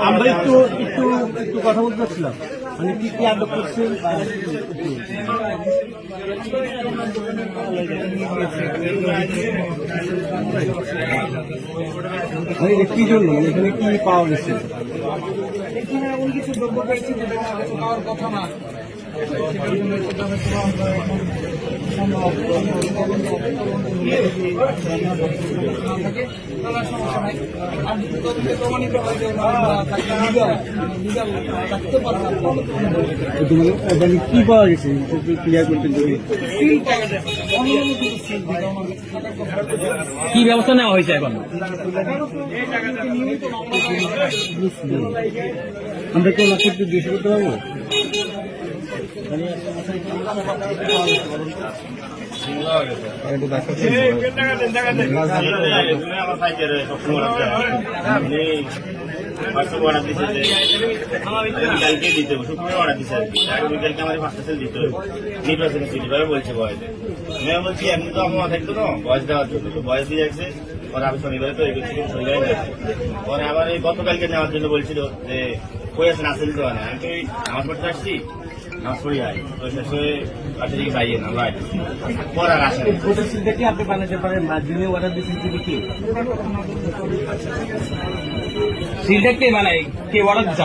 আমরা একটু একটু একটু কথা বলতে চাচ্ছিলাম, মানে কি কি আটক করছেন? কি জন্য এখানে কি পাওয়া গেছে? এখানে এমন কিছু দ্রব্য পেয়েছি যেটা পাওয়ার কথা না। কি পাওয়া গেছে ক্লিয়ার করতে? কি ব্যবস্থা নেওয়া হয়েছে এখন? আমরা কেউ না করতে জিজ্ঞেস করতে পারবো? অর্ডার দিচ্ছে যে কালকে দিতে হবে, শুক্রবার অর্ডার দিচ্ছে আর কি। বিকালকে আমার 5টা সেল দিতে হবে, নির্বাচনে সিটি ভাবে বলছে বয়সে। আমি বলছি এখন তো আমার থাকতো না বয়স দেওয়ার জন্য, তো বয়স দিয়ে যাচ্ছে। পরে আমি শনিবারে তো এগোচ্ছি, শনিবারে যাচ্ছি। পরে আবার এই গতকালকে নেওয়ার জন্য বলছিল যে কই আছেন, আসেন তো না। আমি তো নামাজ পড়তে আসছি, নামাজ পড়ি আয় তো শেষ হয়ে বাসা থেকে পাইয়ে না ভাই। পরে আর আসেন দেখি আপনি বানাতে পারেন, যিনি অর্ডার দিচ্ছেন তিনি কি সিলটা কে বানায়, কে অর্ডার দিতে